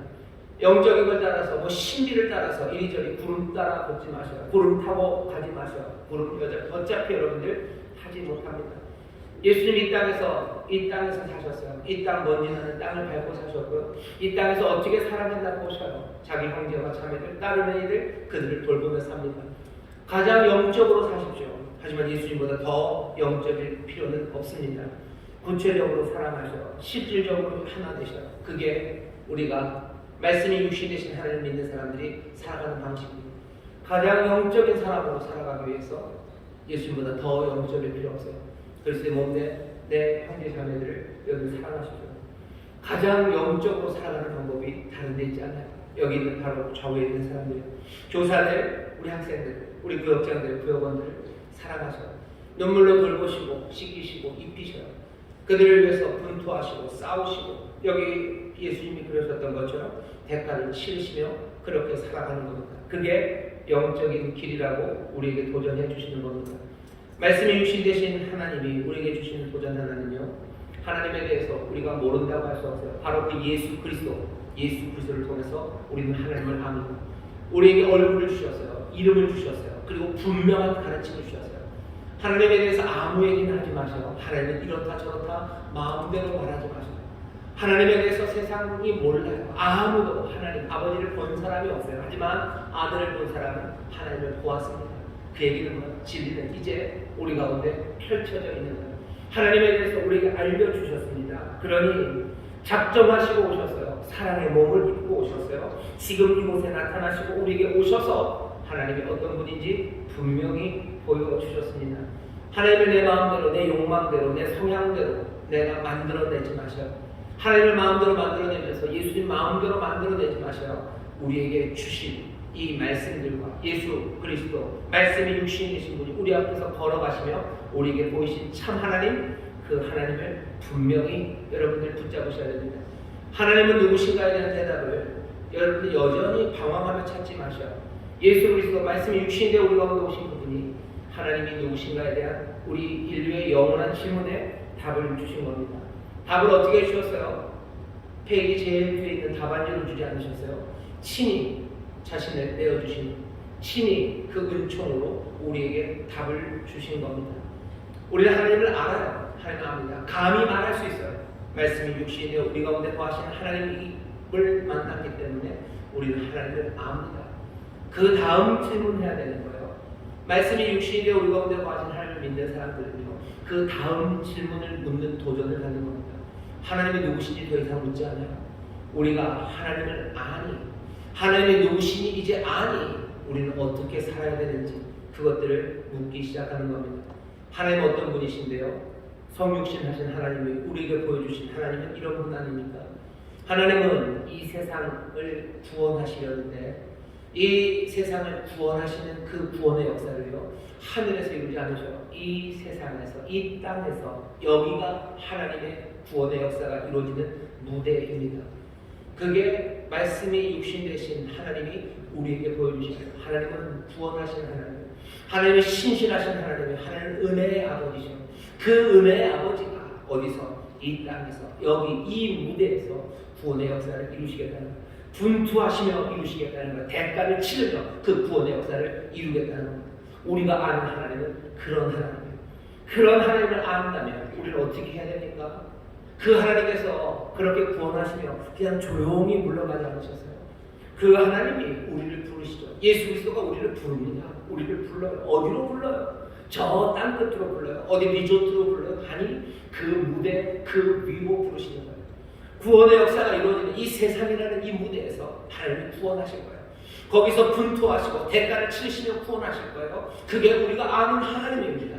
영적인 걸 따라서 신비를 따라서 이리저리 구름 따라 걷지 마셔요. 구름 타고 가지 마셔요. 구름 어차피 여러분들 타지 못합니다. 예수님 이 땅에서 사셨어요. 이 땅 먼지 나는 땅을 밟고 사셨고요. 이 땅에서 어떻게 살아낸다고 보셔요. 자기 형제와 자매들, 따르는 이들 그들을 돌보며 삽니다. 가장 영적으로 사십시오. 하지만 예수님보다 더 영적일 필요는 없습니다. 구체적으로 사랑하셔. 실질적으로 하나 되셔요. 그게 우리가 말씀이 육신 되신 하나님을 믿는 사람들이 살아가는 방식입니다. 가장 영적인 사람으로 살아가기 위해서 예수님보다 더 영적일 필요 없어요. 그리스도의 몸 내 형제 자매들을 여러분 사랑하십시오. 가장 영적으로 살아가는 방법이 다른 데 있지 않아요. 여기 있는 바로 좌우에 있는 사람들, 교사들, 우리 학생들, 우리 부역장들, 부역원들을 사랑하셔요. 눈물로 돌보시고 씻기시고 입히셔요. 그들을 위해서 분투하시고 싸우시고 여기 예수님이 그러셨던 것처럼 대가를 치르시며 그렇게 살아가는 겁니다. 그게 영적인 길이라고 우리에게 도전해 주시는 겁니다. 말씀이 육신 되신 하나님이 우리에게 주시는 도전 하나는요, 하나님에 대해서 우리가 모른다고 할 수 없어요. 바로 그 예수 그리스도를 통해서 우리는 하나님을 압니다. 우리에게 얼굴을 주셨어요. 이름을 주셨어요. 그리고 분명한 가르침을 주셨어요. 하나님에 대해서 아무 얘기는 하지 마세요. 하나님은 이렇다 저렇다 마음대로 말하지 마세요. 하나님에 대해서 세상이 몰라요. 아무도 하나님 아버지를 본 사람이 없어요. 하지만 아들을 본 사람은 하나님을 보았습니다. 그 얘기는 진리는 이제 우리 가운데 펼쳐져 있는 거예요. 하나님에 대해서 우리에게 알려주셨습니다. 그러니 작정하시고 오셨어요. 사랑의 몸을 입고 오셨어요. 지금 이곳에 나타나시고 우리에게 오셔서 하나님이 어떤 분인지 분명히 보여주셨습니다. 하나님을 내 마음대로, 내 욕망대로, 내 성향대로 내가 만들어내지 마셔요. 하나님을 마음대로 만들어내면서 예수님 마음대로 만들어내지 마셔요. 우리에게 주신 이 말씀들과 예수 그리스도 말씀이 육신이 되신 분이 우리 앞에서 걸어가시며 우리에게 보이신 참 하나님, 그 하나님을 분명히 여러분들 붙잡으셔야 됩니다. 하나님은 누구신가에 대한 대답을 여러분들 여전히 방황하며 찾지 마셔요. 예수 그리스도 말씀이 육신이 되어 우리 가운데 오신 그분이 하나님이 누구신가에 대한 우리 인류의 영원한 질문에 답을 주신 겁니다. 답을 어떻게 주셨어요? 페이지 제일 뒤에 있는 답안지를 주지 않으셨어요? 친히 자신을 내어주신, 친히 그 은총으로 우리에게 답을 주신 겁니다. 우리는 하나님을 알아요. 하나님 압니다. 감히 말할 수 있어요. 말씀이 육신이 되어 우리 가운데 거하신 하나님을 만났기 때문에 우리는 하나님을 압니다. 그 다음 질문해야 되는 거예요. 말씀이 육신이 되어 우리 가운데 거하신 하나님을 믿는 사람들은요, 그 다음 질문을 묻는 도전을 하는 겁니다. 하나님이 누구신지 더 이상 묻지 않아요. 우리가 하나님을 아니, 하나님이 누구신지 이제 아니, 우리는 어떻게 살아야 되는지 그것들을 묻기 시작하는 겁니다. 하나님은 어떤 분이신데요? 성육신 하신 하나님이 우리에게 보여주신 하나님은 이런 분 아닙니까? 하나님은 이 세상을 구원하시려는데 이 세상을 구원하시는 그 구원의 역사를요, 하늘에서 이루지 않으셔요. 이 세상에서, 이 땅에서, 여기가 하나님의 구원의 역사가 이루어지는 무대입니다. 그게 말씀이 육신 되신 하나님이 우리에게 보여주시는, 하나님은 구원하신 하나님, 하나님이 신실하신 하나님이, 하나님은 은혜의 아버지죠. 그 은혜의 아버지가 어디서? 이 땅에서, 여기 이 무대에서 구원의 역사를 이루시겠다는 거예요. 분투하시며 이루시겠다는 거예요. 대가를 치르며 그 구원의 역사를 이루겠다는 거예요. 우리가 아는 하나님은 그런 하나님이에요. 그런 하나님을 안다면 우리는 어떻게 해야 됩니까? 그 하나님께서 그렇게 구원하시며 그냥 조용히 물러가지 않으셨어요. 그 하나님이 우리를 부르시죠. 예수 그리스도가 우리를 부릅니다. 우리를 불러요. 어디로 불러요? 저 땅 끝으로 불러요. 어디 리조트로 불러요? 아니, 그 무대, 그 위로 부르시는 거예요. 구원의 역사가 이루어지는 이 세상이라는 이 무대에서 하나님이 구원하실 거예요. 거기서 분투하시고 대가를 치르시며 구원하실 거예요. 그게 우리가 아는 하나님입니다.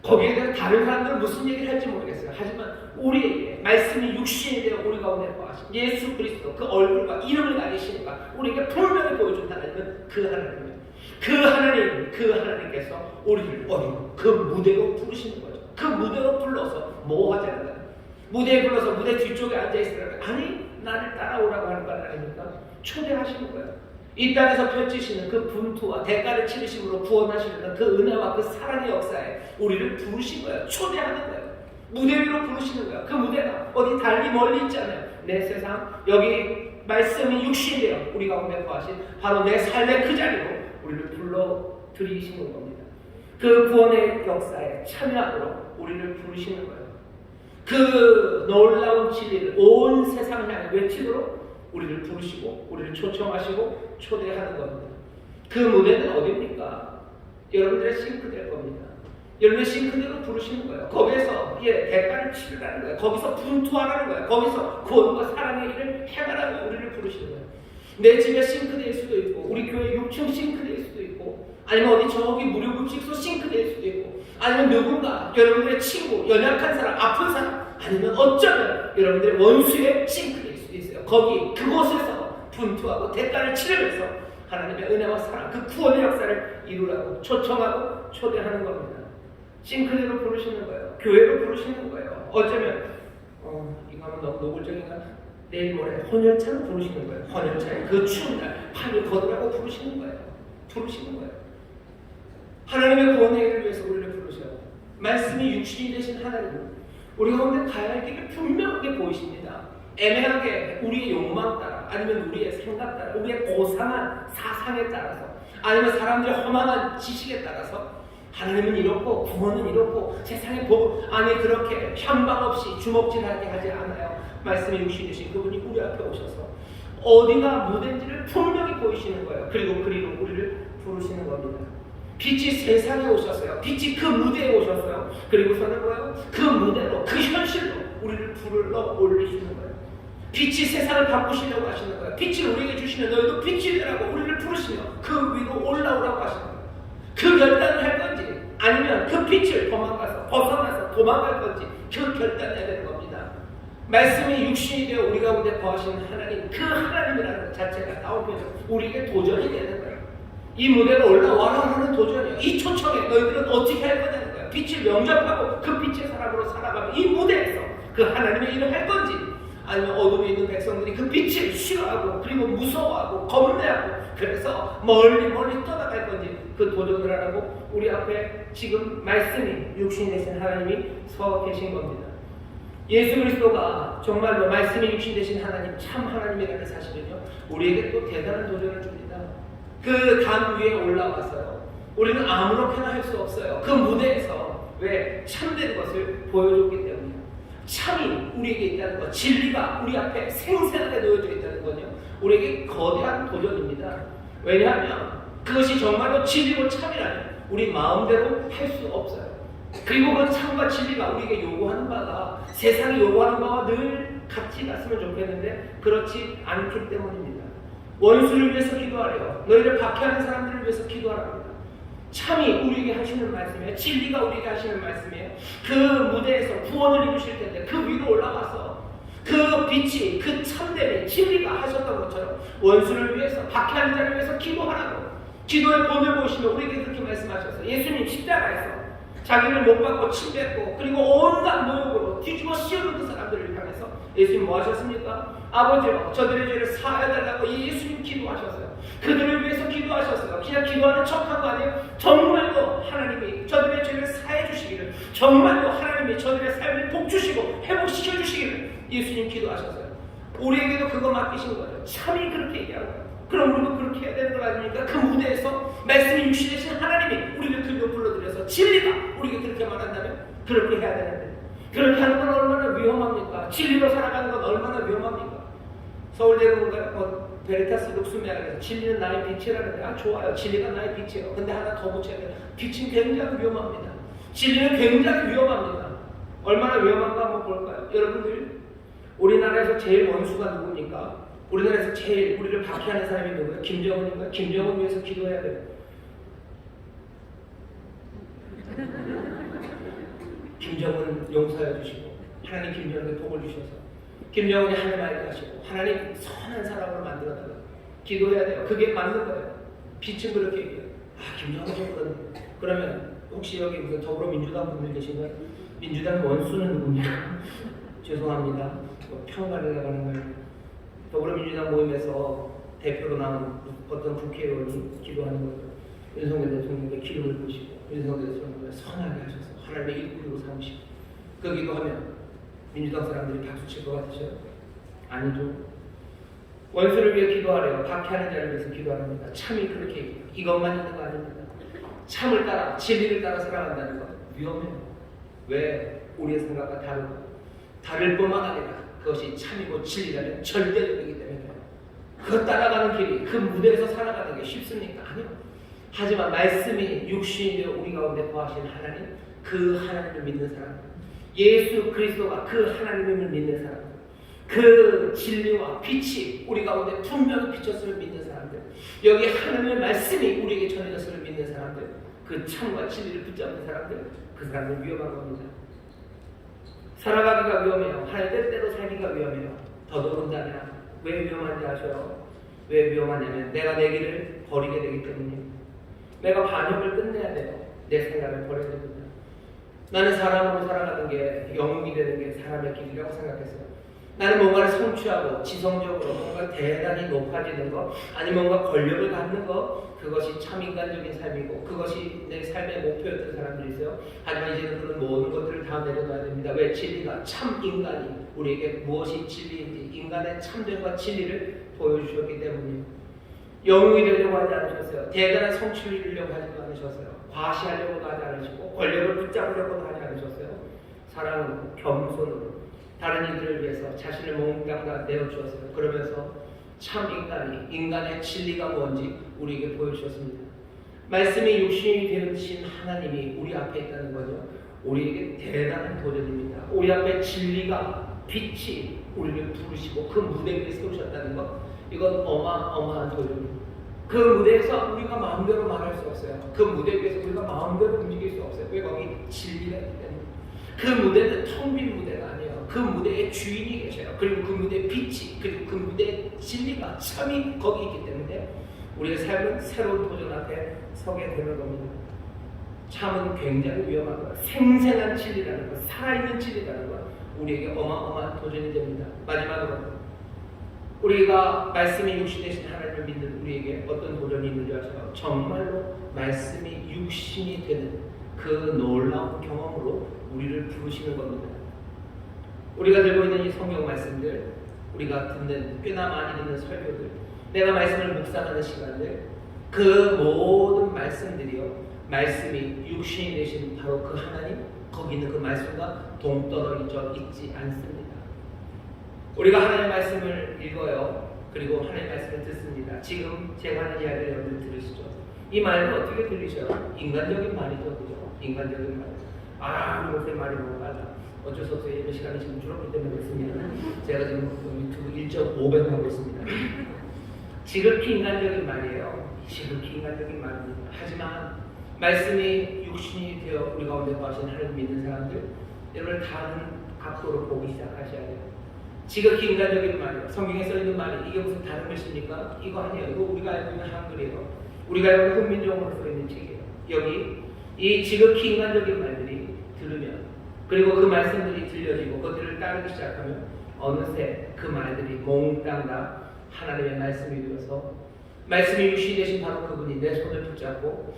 거기에 대해서 다른 사람들은 무슨 얘기를 할지 모르겠어요. 하지만 우리에게 말씀이 육신이 되어 우리 가운데 거하신 예수 그리스도, 그 얼굴과 이름을 가지시니까 우리에게 분명히 보여준 하나님은 그 하나님이에요. 그 하나님, 그 하나님께서 우리를 어디로? 그 무대로 부르시는 거죠. 그 무대로 불러서 뭐 하자는 거예요? 무대에 불러서 무대 뒤쪽에 앉아있으라고, 아니 나를 따라오라고 하는 거 아닙니까? 초대하시는 거예요. 이 땅에서 펼치시는 그 분투와 대가를 치르심으로 구원하시는 그 은혜와 그 사랑의 역사에 우리를 부르신 거예요. 초대하는 거예요. 무대 위로 부르시는 거예요. 그 무대가 어디 달리 멀리 있잖아요. 내 세상, 여기 말씀이 육신이 되어 우리 가운데 거하신 바로 내 삶의 그 자리로 우리를 불러들이시는 겁니다. 그 구원의 역사에 참여하도록 우리를 부르시는 거예요. 그 놀라운 진리를 온 세상을 향해 외치도록 우리를 부르시고 우리를 초청하시고 초대하는 겁니다. 그 무대는 어디입니까? 여러분들의 싱크대일 겁니다. 여러분의 싱크대로 부르시는 거예요. 거기에서 대가를 치르라는 거예요. 거기서 분투하라는 거예요. 거기서 구원과 사랑의 일을 행하라고 우리를 부르시는 거예요. 내 집의 싱크대일 수도 있고, 우리 교회 6층 싱크대일 수도 있고, 아니면 어디 저기 무료급식소 싱크대일 수도 있고, 아니면 누군가 여러분들의 친구, 연약한 사람, 아픈 사람, 아니면 어쩌면 여러분들의 원수의 싱크대일 수도 있어요. 거기 그곳에서 분투하고 대가를 치르면서 하나님의 은혜와 사랑, 그 구원의 역사를 이루라고 초청하고 초대하는 겁니다. 싱크대로 부르시는 거예요. 교회로 부르시는 거예요. 어쩌면 이거 하면 너무 노골적인가? 내일 모레 헌혈차로 부르시는 거예요. 헌혈차에 그 추운 날 판을 거두라고 부르시는 거예요. 부르시는 거예요. 하나님의 구원의 일을 위해서 우리를 부르셔요. 말씀이 육신이 되신 하나님은 우리 가운데 가야 할 길을 분명하게 보이십니다. 애매하게 우리의 욕망 따라, 아니면 우리의 생각 따라, 우리의 고상한 사상에 따라서, 아니면 사람들의 허망한 지식에 따라서 하나님은 이렇고 구원은 이렇고 세상의 복, 아니 그렇게 편방 없이 주먹질하게 하지 않아요. 말씀이 육신이 되신 그분이 우리 앞에 오셔서 어디가 무대인지를 분명히 보이시는 거예요. 그리고 그리로 우리를 부르시는 겁니다. 빛이 세상에 오셨어요. 빛이 그 무대에 오셨어요. 그리고서는 뭐예요? 그 무대로, 그 현실로 우리를 불러 올리시는 거예요. 빛이 세상을 바꾸시려고 하시는 거예요. 빛을 우리에게 주시면 너희도 빛이 되라고 우리를 부르시며 그 위로 올라오라고 하시는 거예요. 그 결단을 할 건지 아니면 그 빛을 벗어나서 도망갈 건지 그 결단을 해야 되는 겁니다. 말씀이 육신이 되어 우리 가운데 거하시는 하나님, 그 하나님이라는 것 자체가 나오면서 우리에게 도전이 되는 거예요. 이 무대로 올라와라 하는 도전이에요. 이 초청에 너희들은 어떻게 할 거냐는 거예요. 빛을 영접하고 그 빛의 사람으로 살아가면 이 무대에서 그 하나님의 일을 할 건지 아니면 어둠에 있는 백성들이 그 빛을 싫어하고 그리고 무서워하고 겁내하고 그래서 멀리 떠나갈 건지 그 도전을 하라고 우리 앞에 지금 말씀이 육신이 되신 하나님이 서 계신 겁니다. 예수 그리스도가 정말로 말씀이 육신 되신 하나님, 참 하나님이라는 사실은요 우리에게 또 대단한 도전을 줍니다. 그 단 위에 올라와서요 우리는 아무렇게나 할 수 없어요. 그 무대에서 왜 참된 것을 보여줬기 때문에 참이 우리에게 있다는 것, 진리가 우리 앞에 생생하게 놓여져 있다는 건요 우리에게 거대한 도전입니다. 왜냐하면 그것이 정말로 진리고 참이라면 우리 마음대로 할 수 없어요. 그리고 그 참과 진리가 우리에게 요구하는 바가 세상이 요구하는 바와 늘 같이 갔으면 좋겠는데 그렇지 않기 때문입니다. 원수를 위해서 기도하래요. 너희를 박해하는 사람들을 위해서 기도하랍니다. 참이 우리에게 하시는 말씀이에요. 진리가 우리에게 하시는 말씀이에요. 그 무대에서 구원을 이루실 텐데 그 위로 올라가서 그 빛이, 그 참됨이 진리가 하셨던 것처럼 원수를 위해서, 박해하는 자를 위해서 기도하라고 기도의 본을 보시면 우리에게 그렇게 말씀하셨어요. 예수님 십자가에서 자기를 못 박고 침뱉고 그리고 온갖 모욕으로 뒤집어 씌우는 그 사람들을 향해서 예수님 뭐 하셨습니까? 아버지요 저들의 죄를 사하여달라고 예수님 기도하셨어요. 그들을 위해서 기도하셨어요. 그냥 기도하는 척한 거 아니에요. 정말로 하나님이 저들의 죄를 사해 주시기를, 정말로 하나님이 저들의 삶을 복주시고 회복시켜 주시기를 예수님 기도하셨어요. 우리에게도 그거 맡기신 거예요. 참이 그렇게 얘기하는 거예요. 그럼 우리도 그렇게 해야 되는 거 아닙니까? 그 무대에서 말씀이 육신되신 하나님이 우리를 들려 불러들여서 진리가 우리에게 그렇게 말한다면 그렇게 해야 되는데 그렇게 하는 건 얼마나 위험합니까? 진리로 살아가는 건 얼마나 위험합니까? 서울대공원가요? 베리타스 룩스메아에서 진리는 나의 빛이라는데 아 좋아요. 진리가 나의 빛이에요. 근데 하나 더 붙여야 돼요. 빛은 굉장히 위험합니다. 진리는 굉장히 위험합니다. 얼마나 위험한가 한번 볼까요? 여러분들 우리나라에서 제일 원수가 누굽니까? 우리나라에서 제일 우리를 박해하는 사람이 누구예요? 김정은인가요? 김정은 위해서 기도해야 돼요. 김정은 용서해 주시고 하나님 김정은에 복을 주셔서 김정은이 하늘 맑게 하시고 하나님 선한 사람으로 만들어달라 기도해야 돼요. 그게 맞는 거예요. 빛은 그렇게 얘기해요. 아 김정은 좀 그러면 혹시 여기 무슨 더불어민주당 분들 계신가요? 민주당 원수는 누굽니까? 죄송합니다. 평가를 나가는 거예요. 더불어민주당 모임에서 대표로 나온 어떤 국회의원이 기도하는 거죠. 윤석열 대통령의 기름을 부으시고 윤석열 대통령을 선하게 하셔서 하나님의 일꾼으로 삼으시고 그 기도하면 민주당 사람들이 박수 칠 것 같으셔요? 아니죠. 원수를 위해 기도하래요. 박해하는 자를 위해서 기도합니다. 참이 그렇게 얘기해요. 이것만 있는 거 아닙니다. 참을 따라 진리를 따라 살아간다는 것 위험해요. 왜? 우리의 생각과 다를 뿐만 아니라 그것이 참이고 진리라면 절대적이기 때문에 그것 따라가는 길이 그 무대에서 살아가는 게 쉽습니까? 아니요. 하지만 말씀이 육신이 되어 우리 가운데 거하신 하나님, 그 하나님을 믿는 사람, 예수 그리스도가 그 하나님을 믿는 사람, 그 진리와 빛이 우리 가운데 분명히 비쳤음을 믿는 사람들, 여기 하나님의 말씀이 우리에게 전해졌음을 믿는 사람들, 그 참과 진리를 붙잡는 사람들, 그 사람들 위험한 겁니다. 살아가기가 위험해요. 하나님 때때로 살기가 위험해요. 더더군다나 왜 위험한지 아셔요? 왜 위험하냐면 내가 내 길을 버리게 되기 때문이에요. 내가 반역을 끝내야 돼요. 내 생각을 버려야 됩니다. 나는 사람으로 살아가는 게 영웅이 되는 게 사람의 길이라고 생각했어요. 나는 뭔가를 성취하고 지성적으로 뭔가 대단히 높아지는 것, 아니면 뭔가 권력을 갖는 것, 그것이 참 인간적인 삶이고 그것이 내 삶의 목표였던 사람들이 있어요. 하지만 이제는 그런 모든 것들을 다 내려놔야 됩니다. 왜? 진리가 참 인간이 우리에게 무엇이 진리인지 인간의 참됨과 진리를 보여주셨기 때문이에요. 영웅이 되려고 하지 않으셨어요. 대단한 성취를 이루려고 하지도 않으셨어요. 과시하려고도 하지 않으시고 권력을 붙잡으려고도 하지 않으셨어요. 사랑으로 겸손으로 다른 이들을 위해서 자신을 몽땅 다 내어주었어요. 그러면서 참 인간의 진리가 뭔지 우리에게 보여주셨습니다. 말씀이 육신이 되신 하나님이 우리 앞에 있다는 거죠. 우리에게 대단한 도전입니다. 우리 앞에 진리가 빛이 우리를 부르시고 그 무대 위에 세우셨다는 것, 이건 어마어마한 도전입니다. 그 무대에서 우리가 마음대로 말할 수 없어요. 그 무대 위에서 우리가 마음대로 움직일 수 없어요. 왜? 거기 진리가 있기 때문에. 그 무대는 텅 빈 무대가 아니에요. 그 무대에 주인이 계셔요. 그리고 그 무대에 빛이, 그리고 그 무대에 진리가 참이 거기 있기 때문에 우리의 삶은 새로운 도전 앞에 서게 되는 겁니다. 참은 굉장히 위험한 것, 생생한 진리라는 것, 살아있는 진리라는 것, 우리에게 어마어마한 도전이 됩니다. 마지막으로 우리가 말씀이 육신 되신 하나님을 믿는 우리에게 어떤 도전이 있는지 아세요? 정말로 말씀이 육신이 되는 그 놀라운 경험으로 우리를 부르시는 겁니다. 우리가 들고 있는 이 성경 말씀들, 우리가 듣는 꽤나 많이 듣는 설교들, 내가 말씀을 묵상하는 시간들, 그 모든 말씀들이요, 말씀이 육신이 되신 바로 그 하나님, 거기 있는 그 말씀과 동떨어져 있지 않습니다. 우리가 하나님의 말씀을 읽어요. 그리고 하나님의 말씀을 듣습니다. 지금 제가 하는 이야기를 여러분 들으시죠? 이 말은 어떻게 들리셔요? 인간적인 말이죠, 그죠? 인간적인 말. 우리 목사님 말이 너무 빨라. 어쩔 수 없어요. 예배 시간이 지금 줄었기 때문에 그렇습니다. 제가 지금 유튜브 1.5배 하고 있습니다. 지극히 인간적인 말이에요. 지극히 인간적인 말입니다. 하지만 말씀이 육신이 되어 우리 가운데 거하신 하나님 믿는 사람들, 여러분을 다른 각도로 보기 시작하셔야 돼요. 지극히 인간적인 말이에요. 성경에 써있는 말이 이게 무슨 다른 것입니까? 이거 아니에요. 이거 우리가 알고 있는 한글이에요. 우리가 알고 있는 훈민정음으로 써있는 책이에요. 여기 이 지극히 인간적인 말들이 들으면, 그리고 그 말씀들이 들려지고 그것들을 따르기 시작하면 어느새 그 말들이 몽땅 다 하나님의 말씀이 되어서 말씀이 육신이 되신 바로 그분이 내 손을 붙잡고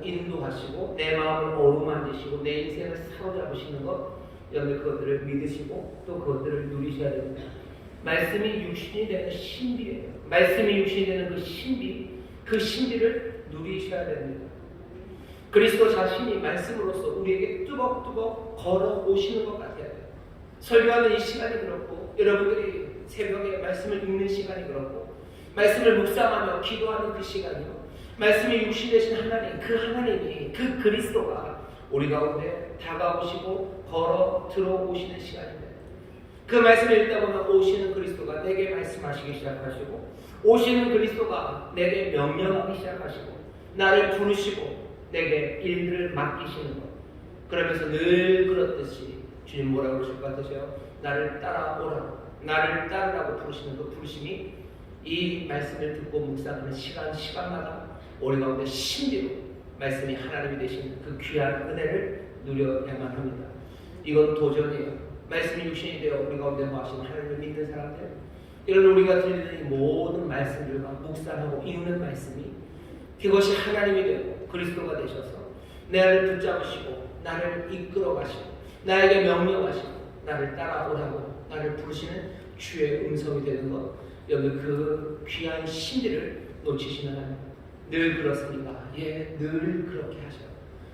인도하시고 내 마음을 어루만지시고 내 인생을 사로잡으시는 것, 여러분 그것들을 믿으시고 또 그것들을 누리셔야 됩니다. 말씀이 육신이 되는 신비예요. 말씀이 육신이 되는 그 신비를 누리셔야 됩니다. 그리스도 자신이 말씀으로써 우리에게 뚜벅뚜벅 걸어오시는 것 같아요. 설교하는 이 시간이 그렇고, 여러분들이 새벽에 말씀을 읽는 시간이 그렇고, 말씀을 묵상하며 기도하는 그 시간이요, 말씀이 육신 되신 하나님, 그 하나님이, 그 그리스도가 우리 가운데 다가오시고 걸어 들어오시는 시간입니다. 그 말씀을 읽다 보면 오시는 그리스도가 내게 말씀하시기 시작하시고, 오시는 그리스도가 내게 명령하기 시작하시고, 나를 부르시고 내게 일들을 맡기시는 것. 그러면서 늘 그렇듯이 주님 뭐라고 그러실 것 같으세요? 나를 따라오라고, 나를 따르라고 부르시는 그 부르심이 이 말씀을 듣고 묵상하는 시간마다 우리 가운데 신비로 말씀이 하나님이 되신 그 귀한 은혜를 누려야만 합니다. 이건 도전이에요. 말씀이 육신이 되어 우리 가운데 거하시는 하나님을 믿는 사람들, 이런 우리가 들리는 이 모든 말씀들과 묵상하고 읽는 말씀이 그것이 하나님이 되고 그리스도가 되셔서 나를 붙잡으시고 나를 이끌어 가시고 나에게 명령하시고 나를 따라오라고 나를 부르시는 주의 음성이 되는 것, 여기 그 귀한 신비를 놓치시면 합니다. 늘 그렇습니까? 예, 늘 그렇게 하셔요.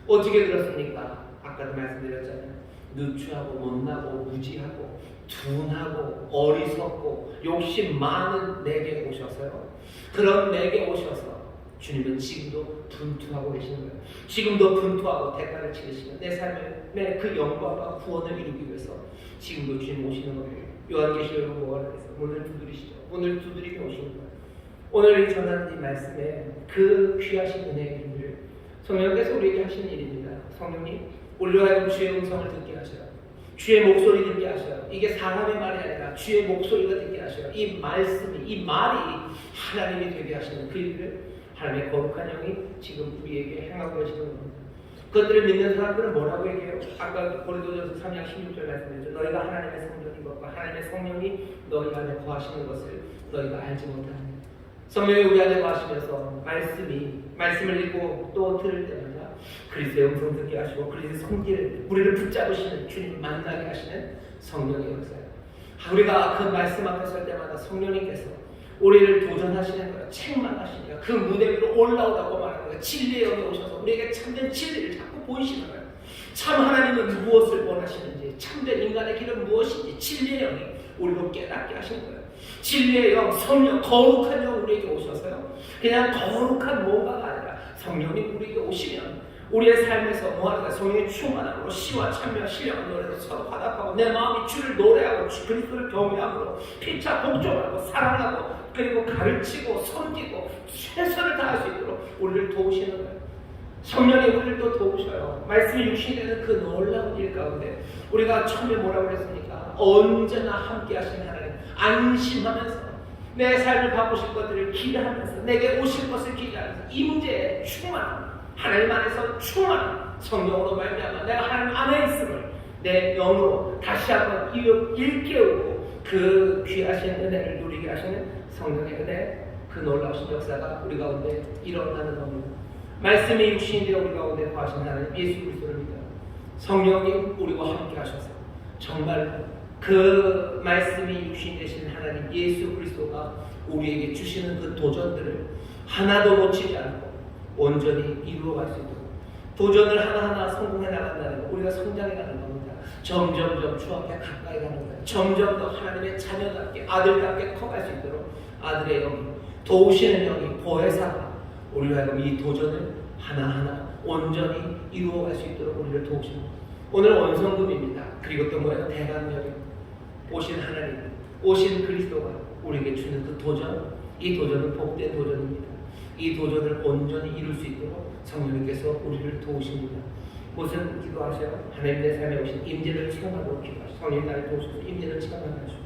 어떻게 그렇습니까? 아까도 말씀드렸잖아요. 누추하고 못나고 무지하고 둔하고 어리석고 욕심 많은 내게 오셔서요, 그런 내게 오셔서 주님은 지금도 분투하고 계시는 거예요. 지금도 분투하고 대가를 치르시는 내 삶의 그 영광과 구원을 이루기 위해서 지금도 주님 오시는 거예요. 요한계시록 5장에서 문을 두드리시죠. 문을 두드리며 오시는 거예요. 오늘 전하는 이 말씀에 그 귀하신 은혜의 일을 성령께서 우리에게 하시는 일입니다. 성령님, 우리로 하여금 주의 음성을 듣게 하셔요. 주의 목소리 듣게 하셔요. 이게 사람의 말이 아니라 주의 목소리가 듣게 하셔요. 이 말씀이, 이 말이 하나님이 되게 하시는 그 일을 하나님의 거룩한 영이 지금 우리에게 행하고 계시는 겁니다. 그것들을 믿는 사람들은 뭐라고 얘기해요? 아까 고린도전서 3장 16절 말씀드렸죠. 너희가 하나님의 성전인 것과 하나님의 성령이 너희 안에 거하시는 것을 너희가 알지 못하느냐. 성령이 우리 안에 거하시면서 말씀을 읽고 또 들을 때마다 그리스도의 음성 듣게 하시고 그리스도의 손길, 우리를 붙잡으시는 주님 만나게 하시는 성령의 역사예요. 우리가 그 말씀 앞에 설 때마다 성령님께서 우리를 도전하시는 거예요. 책망하시니까 그 무대 위로 올라오라고 말하는 거예요. 진리의 영이 오셔서 우리에게 참된 진리를 자꾸 보이시는 거예요. 참 하나님은 무엇을 원하시는지, 참된 인간의 길은 무엇인지 진리의 영이 우리로 깨닫게 하신 거예요. 진리의 영, 성령, 거룩한 영 우리에게 오셔서요, 그냥 거룩한 뭔가가 아니라 성령이 우리에게 오시면 우리의 삶에서 뭐하는가, 성령의 충만함으로 시와 참여와 신령한 노래로 서로 화답하고 내 마음이 주를 노래하고 주 그리스도를 경외함으로 피차 복종하고 사랑하고 그리고 가르치고 섬기고 최선을 다할 수 있도록 우리를 도우시는 거예요. 성령이 우리를 또 도우셔요. 말씀이 육신이 되는 그 놀라운 일 가운데 우리가 처음에 뭐라고 그랬습니까? 언제나 함께 하시는 하나님, 안심하면서 내 삶을 바꾸실 것들을 기대하면서 내게 오실 것을 기대하면서 임재의 충만, 하나님 안에서 충만 성령으로 말미암아 내가 하나님 안에 있음을 내 영으로 다시 한번 일깨우고 그 귀하신 은혜를 누리게 하시는 성령의 은혜, 그 놀라우신 역사가 우리 가운데 일어나는 겁니다. 말씀이 육신이 되어 우리 가운데 거하신 하나님 예수 그리스도를 믿어요. 성령이 우리와 함께 하셔서 정말 그 말씀이 육신이 되신 하나님 예수 그리스도가 우리에게 주시는 그 도전들을 하나도 놓치지 않고 온전히 이루어갈 수 있도록, 도전을 하나하나 성공해 나간다는 것, 우리가 성장해 가는 겁니다. 점점점 주 앞에 가까이 가는 거예요. 점점 더 하나님의 자녀답게 아들답게 커갈 수 있도록 아들의 영이, 도우시는 영이, 보혜사가 우리가 하여금 이 도전을 하나하나 온전히 이루어갈 수 있도록 우리를 도우시는 거예요. 오늘 원성금입니다. 그리고 또 뭐예요? 대강절이 오신 하나님, 오신 그리스도가 우리에게 주는 그 도전, 이 도전은 복된 도전입니다. 이 도전을 온전히 이룰 수 있도록 성령님께서 우리를 도우십니다. 무슨 기도하세요? 하나님 내 삶에 오신 임재를 체험하도록 기도하시고, 성령님 나를 도우셔서 임재를 체험하게 하시고,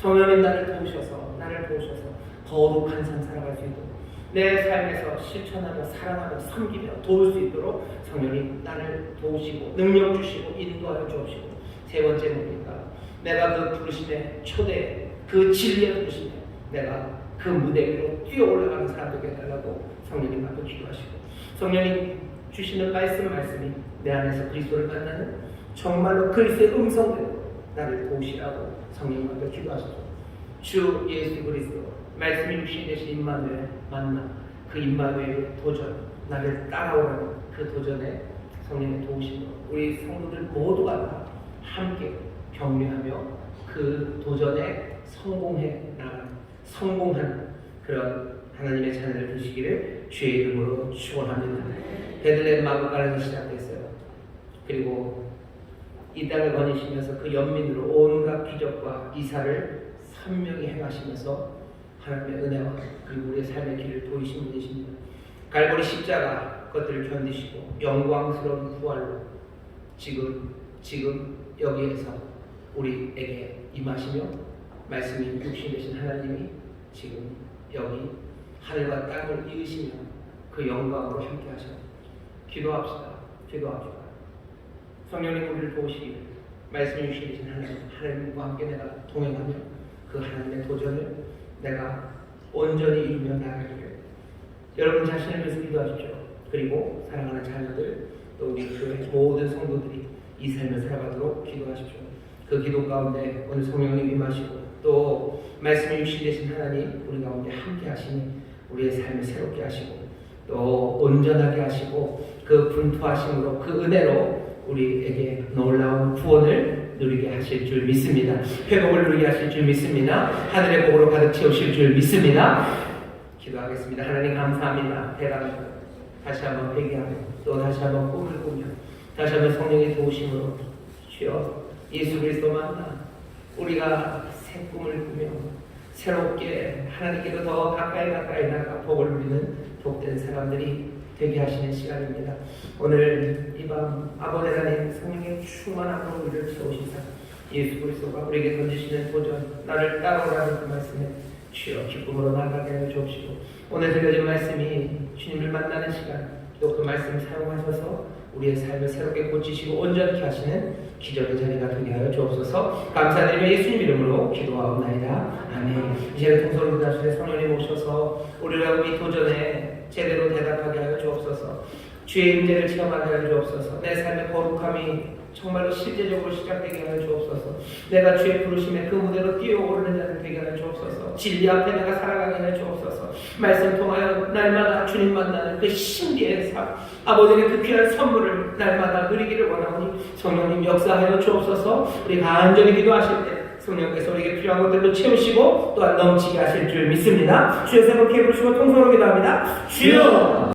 성령님 나를 도우셔서 거룩한 삶 살아갈 수 있도록, 내 삶에서 실천하며 사랑하며 섬기며 도울 수 있도록 성령님 나를 도우시고 능력 주시고 인도하여 주옵시고, 세 번째 뭡니까? 내가 그 부르심의 초대, 그 진리의 부르심에 내가 그 무대 위로 뛰어 올라가는 사람 되게 해달라고 성령님 앞에 기도하시고, 성령님 주시는 말씀이 내 안에서 그리스도를 만나는 정말로 그리스도의 음성대로 나를 도우시라고 성령님 앞에 기도하시죠. 주 예수 그리스도 말씀이 육신이 되신 임마누엘 만나, 그 임마누엘의 도전, 나를 따라오라는 그 도전에 성령의 도우심으로 우리 성도들 모두가 다 함께 격려하며 그 도전에 성공한 그런 하나님의 자녀들 되시기를 주의 이름으로 축원합니다. 베들레헴 마구간에서 시작됐어요. 그리고 이 땅을 거니시면서 그 연민으로 온갖 기적과 이사를 선명히 행하시면서 하나님의 은혜와 그리고 우리의 삶의 길을 보이신 분이십니다. 갈보리 십자가 것들을 견디시고 영광스러운 부활로 지금 여기에서 우리에게 임하시며 말씀이 육신 되신 하나님이 지금 여기 하늘과 땅을 이으시며 그 영광으로 함께 하셔. 기도합시다. 성령님 우리를 도우시기를, 말씀이 육신 되신 하나님과 함께 내가 동행하며 그 하나님의 도전을 내가 온전히 이루며 나가기를 여러분 자신을 위해서 기도하십시오. 그리고 사랑하는 자녀들, 또 우리 교회 모든 성도들이 이 삶을 살아가도록 기도하십시오. 그 기도 가운데 오늘 성령님 임하시고 또 말씀이 육신 되신 하나님 우리 가운데 함께 하시니 우리의 삶을 새롭게 하시고 또 온전하게 하시고 그 분투하심으로 그 은혜로 우리에게 놀라운 구원을 누리게 하실 줄 믿습니다. 회복을 누리게 하실 줄 믿습니다. 하늘의 복으로 가득 채우실 줄 믿습니다. 기도하겠습니다. 하나님 감사합니다. 대단합니다. 다시 한번 회개하며 또 다시 한번 꿈을 꾸며 다시 한번 성령의 도우심으로 주여 예수 그리스도 만나 우리가 새 꿈을 꾸며 새롭게 하나님께로 더 가까이 나가 복을 누리는 복된 사람들이 되게 하시는 시간입니다. 오늘 이 밤 아버지 하나님 성령의 충만함으로 우리를 채우시사 예수 그리스도가 우리에게 던지시는 도전, 나를 따라오라는 그 말씀에 주여 기쁨으로 나아가게 하여 주옵시고, 오늘 들려진 말씀이 주님을 만나는 시간, 또 그 말씀을 사용하셔서 우리의 삶을 새롭게 고치시고 온전케 하시는 기적의 자리가 되게 하여 주옵소서. 감사드리며 예수님 이름으로 기도하옵나이다. 아멘. 이제는 동서로 다시 성령님 오셔서 우리가 이 도전에 제대로 대답하게 하여 주옵소서. 주의 임재를 체험하게 하여 주옵소서. 내 삶의 거룩함이 삶이 정말로 실제적으로 시작되게 하여 주옵소서. 내가 주의 부르심에 그 무대로 뛰어오르는 자들 되게 하여 주옵소서. 진리 앞에 내가 살아가게 하여 주옵소서. 말씀 통하여 날마다 주님 만나는 그 신비의 삶, 아버지의 그 귀한 선물을 날마다 누리기를 원하오니 성령님 역사하여 주옵소서. 우리 간절히 기도하실 때 성령께서 우리에게 필요한 것들로 채우시고 또한 넘치게 하실 줄 믿습니다. 주의 세번 부르시고 통성으로 기도합니다. 주여